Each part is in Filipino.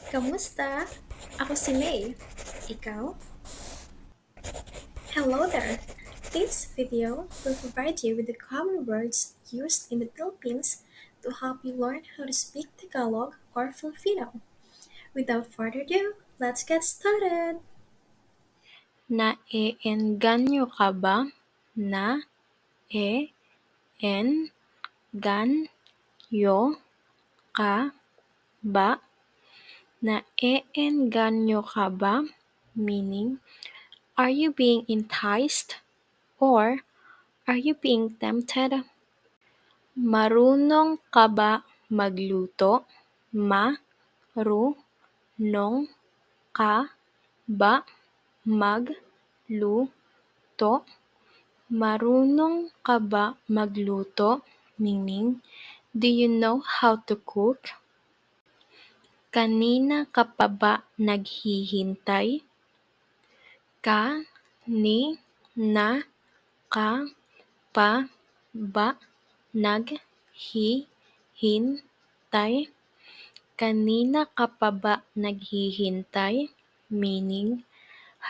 Kamusta? Ako si May. Ikaw? Hello there! This video will provide you with the common words used in the Philippines to help you learn how to speak Tagalog or Filipino. Without further ado, let's get started! Naeengganyo ka ba? Na-e-en-gan-yo ka ba? Naeengganyo ka ba? Meaning, are you being enticed or are you being tempted? Marunong ka ba magluto? Ma-ru-nong ka ba magluto? Marunong ka ba magluto? Meaning, do you know how to cook? Kanina ka pa ba naghihintay? Ka-ni-na ka pa ba naghihintay? Kanina ka pa ba naghihintay? Meaning,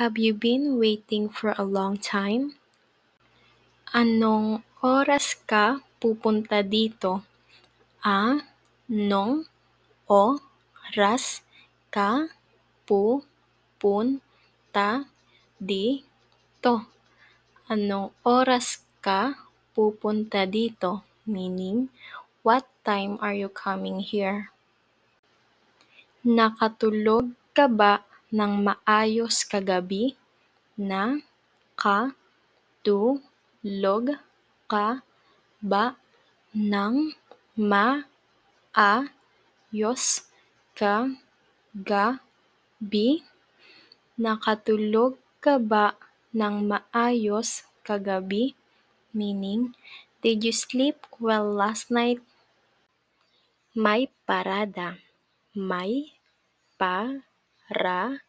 have you been waiting for a long time? Anong oras ka pupunta dito? Anong oras ka pupunta dito? Anong oras ka pupunta dito? Meaning, what time are you coming here? Nakatulog ka ba ng maayos kagabi? Na-ka-tu-log ka ba ng maayos kagabi? Nakatulog ka ba ng maayos kagabi? Meaning, did you sleep well last night? May parada. May parada.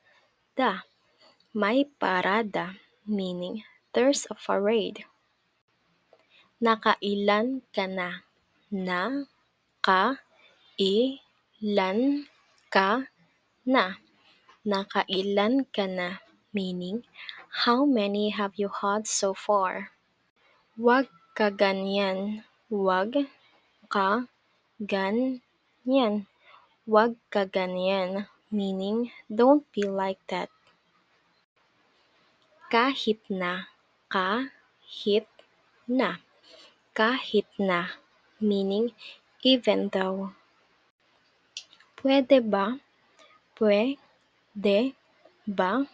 May parada. Meaning, there's a parade. Nakailan ka na? Na-ka-ilan ka na? Nakailan ka na? Meaning, how many have you had so far? Wag ka ganyan. Wag ka ganyan. Wag ka ganyan. Meaning, don't be like that. Kahit na. Kahit na. Kahit na. Meaning, even though. Pwede ba? Pwede ba?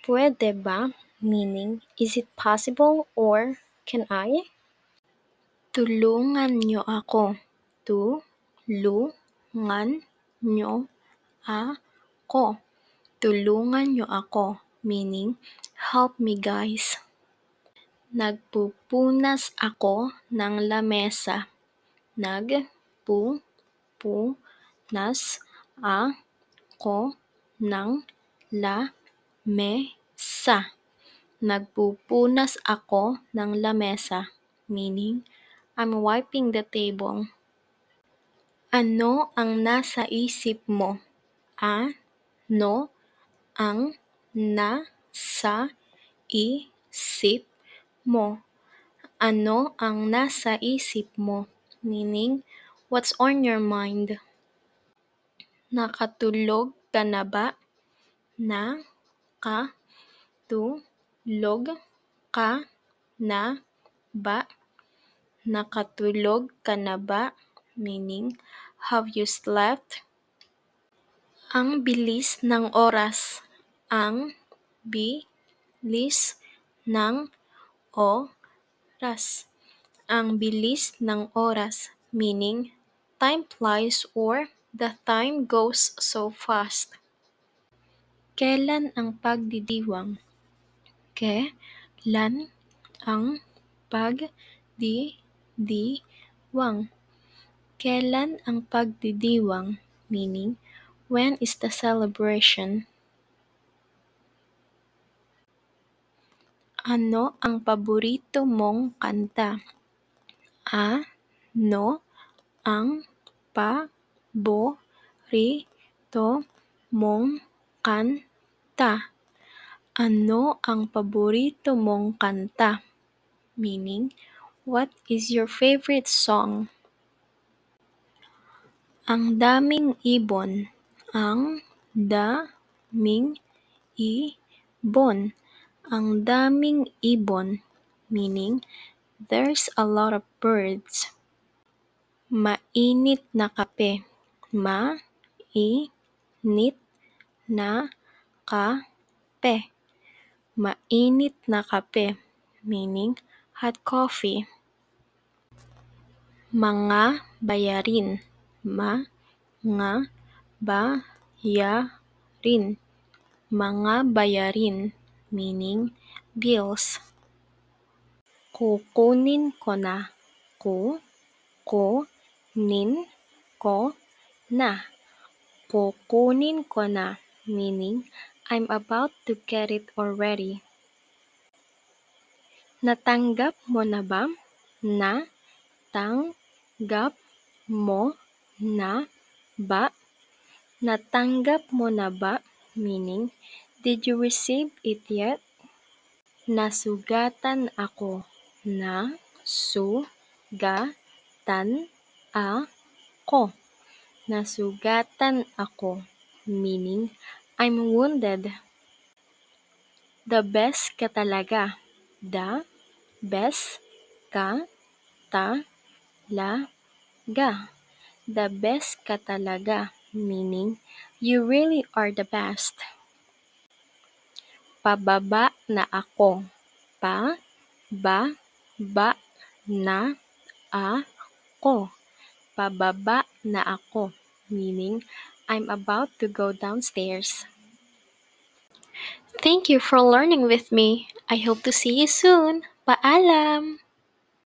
Pwede ba? Meaning, is it possible or can I? Tulungan niyo ako. Tulungan niyo ako. Tulungan niyo ako. Meaning, help me guys. Nagpupunas ako ng lamesa. Nagpupunas ako ng lamesa. Nagpupunas ako ng lamesa. Meaning, I'm wiping the table. Ano ang nasa isip mo? Ano ang nasa isip mo? Ano ang nasa isip mo? Meaning, what's on your mind? Nakatulog ka na ba? Nakatulog ka na ba? Nakatulog ka na ba? Meaning, have you slept? Ang bilis ng oras. Ang bilis ng oras. Ang bilis ng oras. Meaning, time flies or the time goes so fast. Kailan ang pagdidiwang? Kailan ang pagdidiwang? Kailan ang pagdidiwang? Meaning, when is the celebration? Ano ang paborito mong kanta? Ano ang paborito mong kanta? Ano ang paborito mong kanta? Meaning, what is your favorite song? Ang daming ibon. Ang daming ibon. Ang daming ibon. Meaning, there's a lot of birds. Mainit na kape. Mainit na kape. Mainit na kape. Meaning, hot coffee. Mga bayarin. Mga bayarin. Mga bayarin. Meaning, bills. Kukunin ko na. Kukunin ko na. Kukunin ko na. Meaning, I'm about to get it already. Natanggap mo na ba? Natanggap mo na ba? Natanggap mo na ba? Meaning, did you receive it yet? Nasugatan ako. Nasugatan ako. Nasugatan ako. Meaning, I'm wounded. The best ka talaga. The best ka talaga. The best ka talaga. Meaning, you really are the best. Pababa na ako. Pababa na ako. Pababa na ako. Meaning, I'm about to go downstairs. Thank you for learning with me. I hope to see you soon. Paalam!